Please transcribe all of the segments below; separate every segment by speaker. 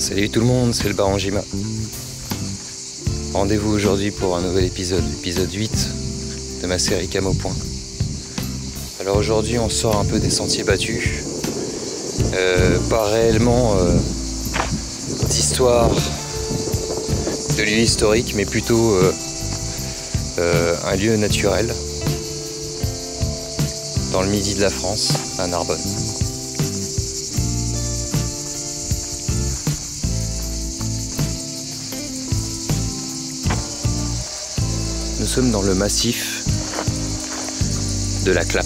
Speaker 1: Salut tout le monde, c'est le Baron Jima. Rendez-vous aujourd'hui pour un nouvel épisode, l'épisode 8 de ma série Camo Point. Alors aujourd'hui on sort un peu des sentiers battus, pas réellement d'histoire de lieu historique, mais plutôt un lieu naturel dans le midi de la France, à Narbonne. Nous sommes dans le massif de la Clappe.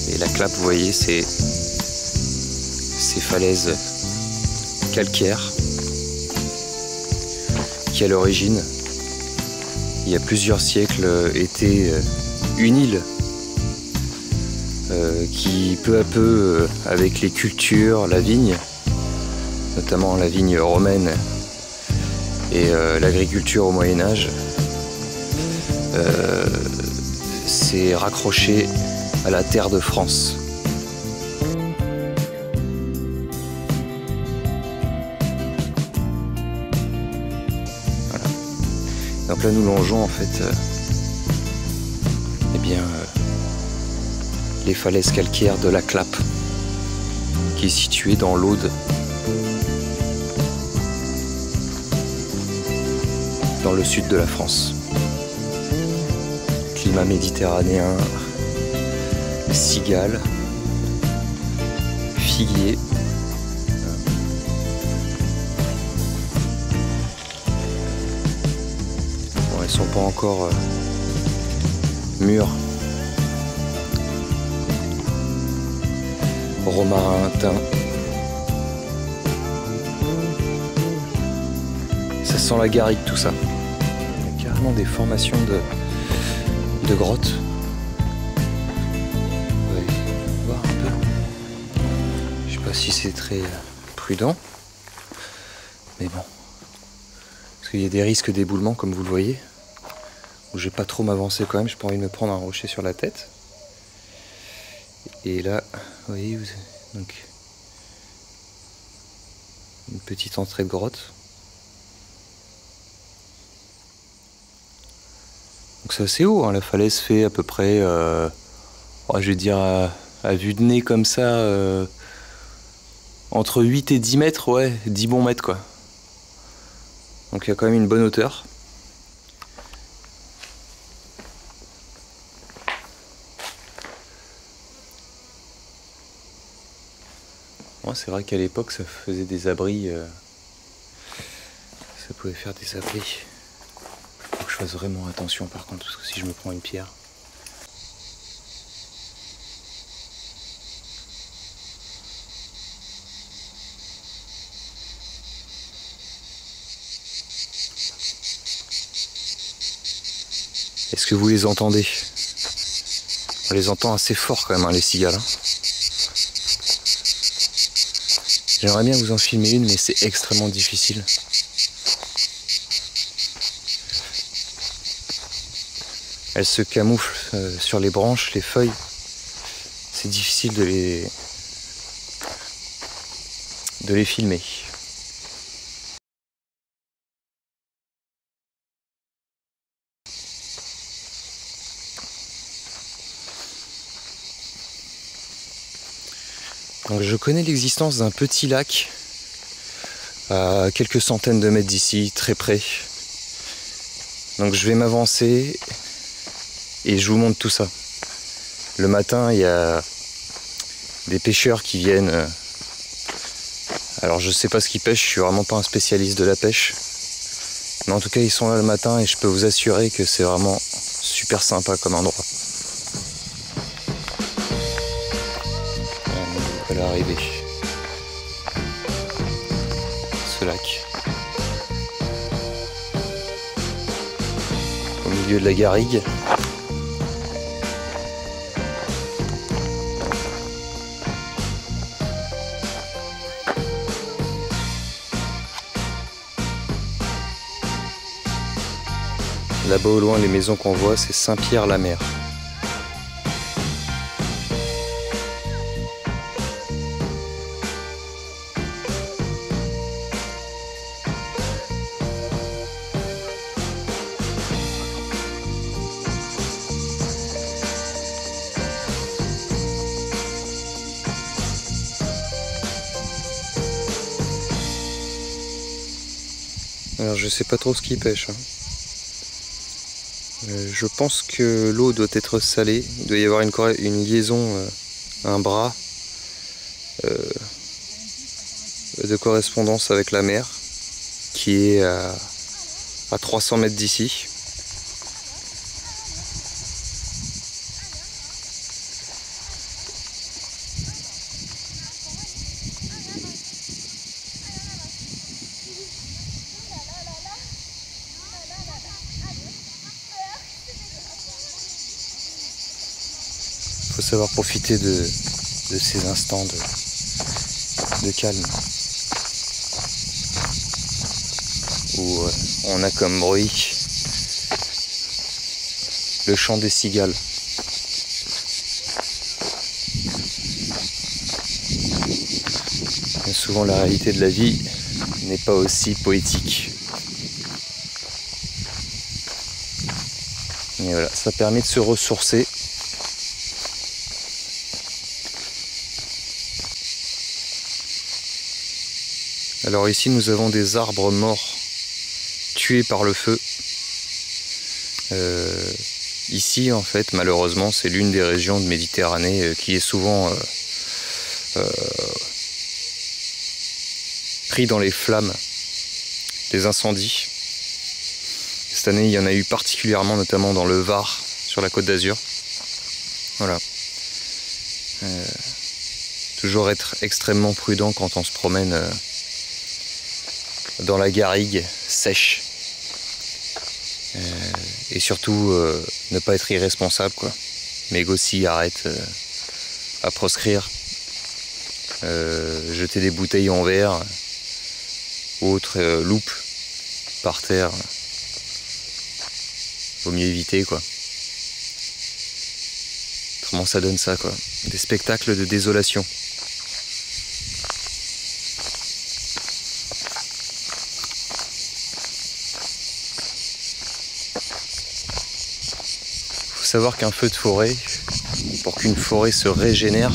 Speaker 1: Et la Clappe, vous voyez, c'est ces falaises calcaires qui, à l'origine, il y a plusieurs siècles, étaient une île qui, peu à peu, avec les cultures, la vigne, notamment la vigne romaine et l'agriculture au Moyen-Âge, s'est raccroché à la terre de France. Voilà. Donc là nous longeons en fait les falaises calcaires de la Clappe, qui est située dans l'Aude, dans le sud de la France. Climat méditerranéen, cigales, figuier. Bon, elles sont pas encore mûres. Romarin, thym. Ça sent la garrigue tout ça. Il y a carrément des formations de grottes. On va aller voir un peu. Je sais pas si c'est très prudent, mais bon. Parce qu'il y a des risques d'éboulement, comme vous le voyez. Où je vais pas trop m'avancer quand même, j'ai pas envie de me prendre un rocher sur la tête. Et là, vous voyez, donc une petite entrée de grotte. Donc c'est assez haut, hein. La falaise fait à peu près, je vais dire à vue de nez comme ça, entre 8 et 10 mètres, ouais, 10 bons mètres quoi. Donc il y a quand même une bonne hauteur. Ouais, c'est vrai qu'à l'époque ça faisait des abris, ça pouvait faire des abris. Faut que je fasse vraiment attention par contre, parce que si je me prends une pierre. Est-ce que vous les entendez? On les entend assez fort quand même, hein, les cigales. Hein. J'aimerais bien vous en filmer une, mais c'est extrêmement difficile. Elles se camouflent sur les branches, les feuilles. C'est difficile de les filmer. Donc je connais l'existence d'un petit lac à quelques centaines de mètres d'ici, très près. Donc je vais m'avancer et je vous montre tout ça. Le matin, il y a des pêcheurs qui viennent. Alors je sais pas ce qu'ils pêchent, je suis vraiment pas un spécialiste de la pêche. Mais en tout cas, ils sont là le matin et je peux vous assurer que c'est vraiment super sympa comme endroit. Voilà l'arrivée. Ce lac. Au milieu de la garrigue. Là-bas au loin, les maisons qu'on voit, c'est Saint-Pierre-la-Mer. Alors je sais pas trop ce qu'ils pêchent. Je pense que l'eau doit être salée. Il doit y avoir une liaison, un bras de correspondance avec la mer qui est à 300 mètres d'ici. Il faut savoir profiter de ces instants de calme où on a comme bruit le chant des cigales. Et souvent la réalité de la vie n'est pas aussi poétique. Et voilà, ça permet de se ressourcer. Alors ici nous avons des arbres morts tués par le feu. Ici en fait malheureusement c'est l'une des régions de Méditerranée qui est souvent pris dans les flammes des incendies. Cette année il y en a eu particulièrement, notamment dans le Var, sur la Côte d'Azur. Voilà. Toujours être extrêmement prudent quand on se promène dans la garrigue sèche. Et surtout ne pas être irresponsable, quoi. Mégots aussi arrête à proscrire. Jeter des bouteilles en verre ou autres loupes par terre. Vaut mieux éviter, quoi. Autrement ça donne ça, quoi. Des spectacles de désolation. Il faut savoir qu'un feu de forêt, pour qu'une forêt se régénère,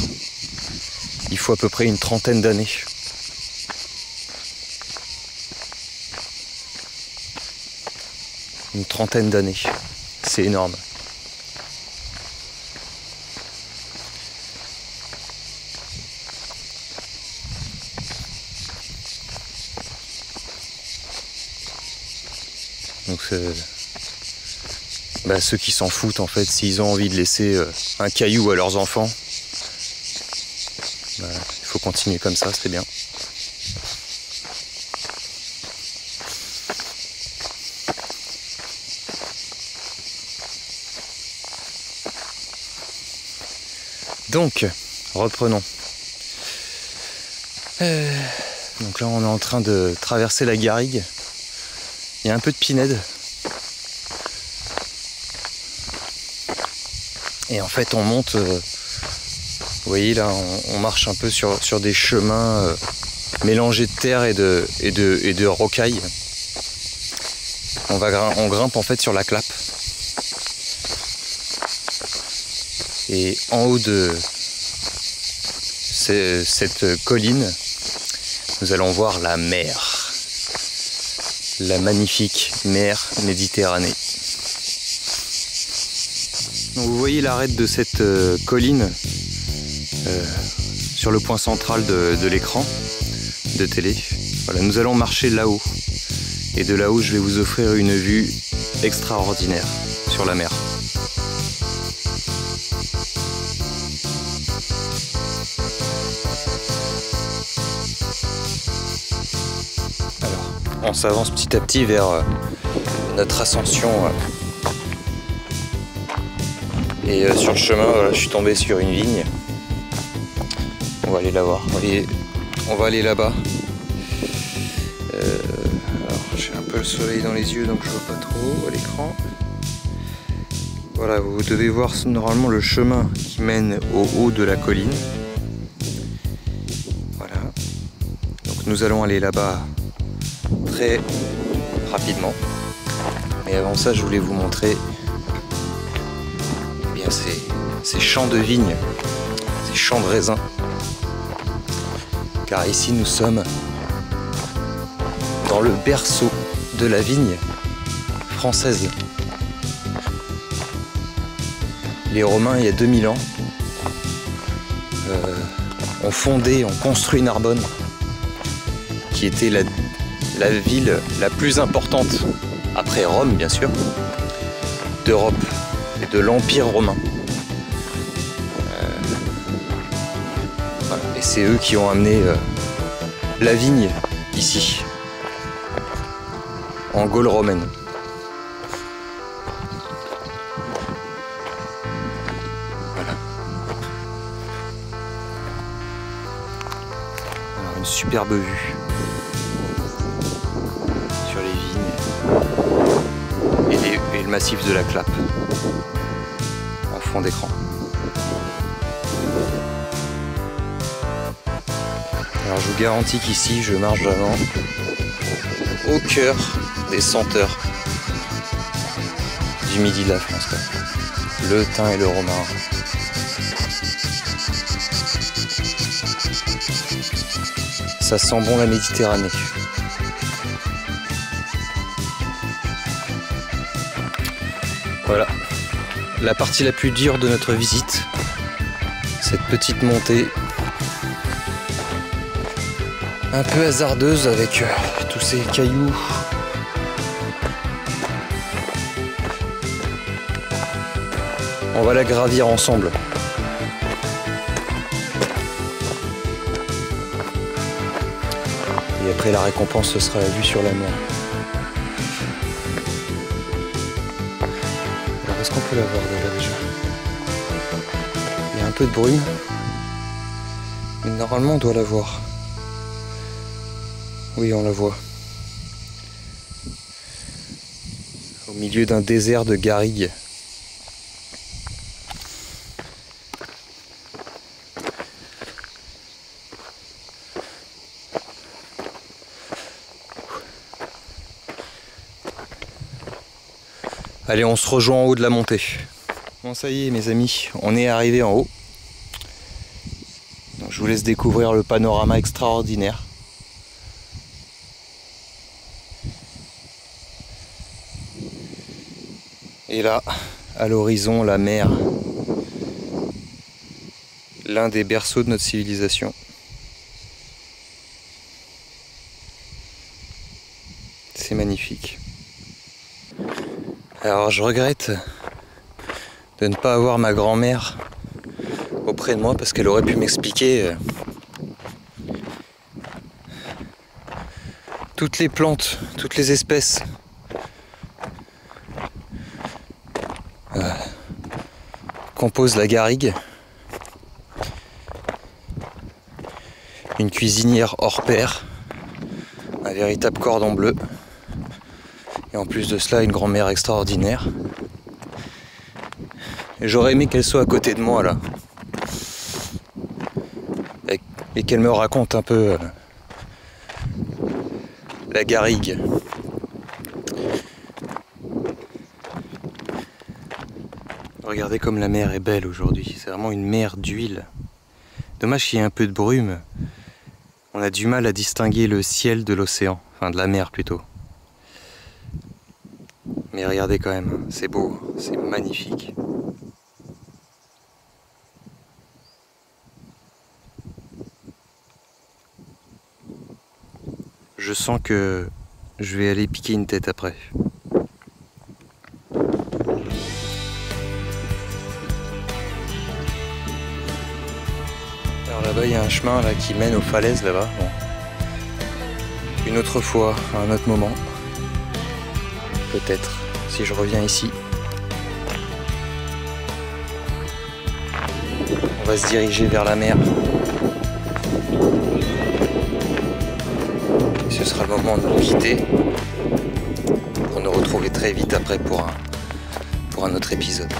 Speaker 1: il faut à peu près une trentaine d'années. Une trentaine d'années, c'est énorme. Donc ceux qui s'en foutent en fait, s'ils ont envie de laisser un caillou à leurs enfants, il faut continuer comme ça, c'est bien. Donc, reprenons. Donc là on est en train de traverser la garrigue. Il y a un peu de pinède. Et en fait on monte, vous voyez là, on marche un peu sur des chemins mélangés de terre et de rocailles. On grimpe en fait sur la clappe. Et en haut de cette colline, nous allons voir la mer. La magnifique mer Méditerranée. Donc vous voyez l'arête de cette colline sur le point central de l'écran de télé. Voilà, nous allons marcher là-haut. Et de là-haut, je vais vous offrir une vue extraordinaire sur la mer. Alors, on s'avance petit à petit vers notre ascension. Et sur le chemin, voilà, je suis tombé sur une vigne. On va aller la voir. On va aller là-bas. Alors j'ai un peu le soleil dans les yeux, donc je vois pas trop à l'écran. Voilà, vous devez voir normalement le chemin qui mène au haut de la colline. Voilà. Donc nous allons aller là-bas très rapidement. Mais avant ça, je voulais vous montrer ces champs de vignes, ces champs de raisins. Car ici nous sommes dans le berceau de la vigne française. Les Romains, il y a 2000 ans, ont construit Narbonne, qui était la ville la plus importante, après Rome bien sûr, d'Europe et de l'Empire romain. Voilà. Et c'est eux qui ont amené la vigne ici, en Gaule romaine. Voilà. Alors, une superbe vue sur les vignes et le massif de la Clappe en fond d'écran. Alors je vous garantis qu'ici je marche vraiment au cœur des senteurs du midi de la France, quoi. Le thym et le romarin. Ça sent bon la Méditerranée. Voilà, la partie la plus dure de notre visite, cette petite montée un peu hasardeuse avec tous ces cailloux. On va la gravir ensemble. Et après la récompense, ce sera la vue sur la mer. Alors est-ce qu'on peut la voir là déjà? Il y a un peu de brume, mais normalement on doit la voir. Oui, on la voit. Au milieu d'un désert de garrigues. Allez, on se rejoint en haut de la montée. Bon, ça y est, mes amis, on est arrivé en haut. Donc, je vous laisse découvrir le panorama extraordinaire. Et là, à l'horizon, la mer. L'un des berceaux de notre civilisation. C'est magnifique. Alors je regrette de ne pas avoir ma grand-mère auprès de moi parce qu'elle aurait pu m'expliquer toutes les plantes, toutes les espèces composent la garrigue. Une cuisinière hors pair, un véritable cordon bleu. Et en plus de cela, une grand-mère extraordinaire. J'aurais aimé qu'elle soit à côté de moi là. Et qu'elle me raconte un peu la garrigue. Regardez comme la mer est belle aujourd'hui. C'est vraiment une mer d'huile. Dommage qu'il y ait un peu de brume. On a du mal à distinguer le ciel de l'océan. Enfin de la mer plutôt. Mais regardez quand même, c'est beau, c'est magnifique. Je sens que je vais aller piquer une tête après. Alors là-bas, il y a un chemin là, qui mène aux falaises là-bas. Bon. Une autre fois, à un autre moment. Peut-être, si je reviens ici. On va se diriger vers la mer. Et ce sera le moment de nous quitter pour nous retrouver très vite après pour un autre épisode.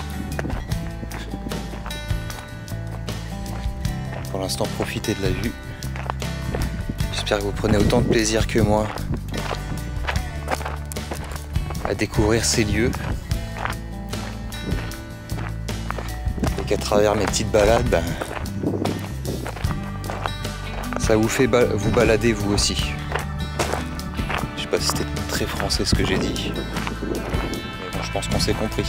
Speaker 1: Pour l'instant, profitez de la vue. J'espère que vous prenez autant de plaisir que moi à découvrir ces lieux et qu'à travers mes petites balades, ben, ça vous fait vous balader vous aussi. Je sais pas si c'était très très français ce que j'ai dit. Mais bon, je pense qu'on s'est compris.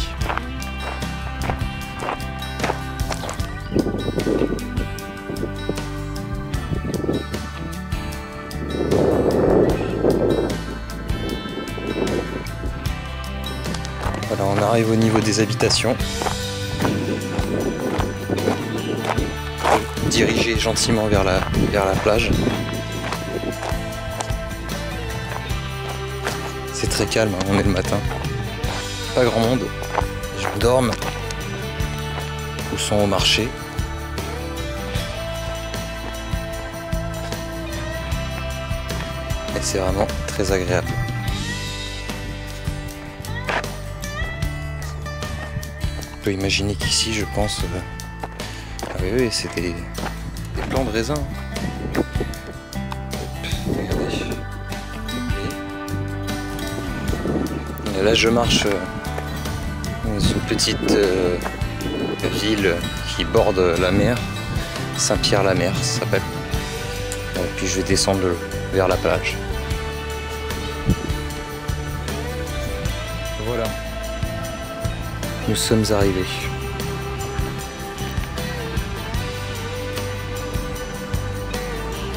Speaker 1: Voilà, on arrive au niveau des habitations. Diriger gentiment vers la plage. C'est très calme, hein, on est le matin. Pas grand monde. Les gens dorment ou sont au marché. Et c'est vraiment très agréable. On peut imaginer qu'ici, je pense... Ah oui, c'est des plants de raisin. Hop, regardez. Et là, je marche dans une petite ville qui borde la mer. Saint-Pierre-la-Mer, ça s'appelle. Puis je vais descendre vers la plage. Voilà. Nous sommes arrivés.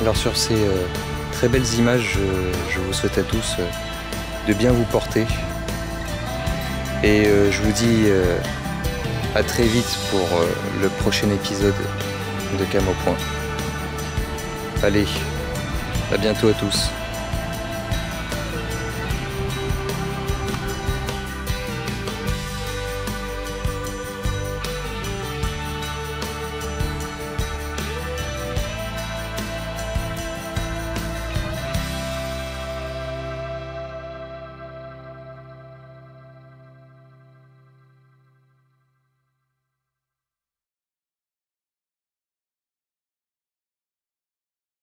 Speaker 1: Alors sur ces très belles images, je vous souhaite à tous de bien vous porter. Et je vous dis à très vite pour le prochain épisode de Cam au Point. Allez, à bientôt à tous.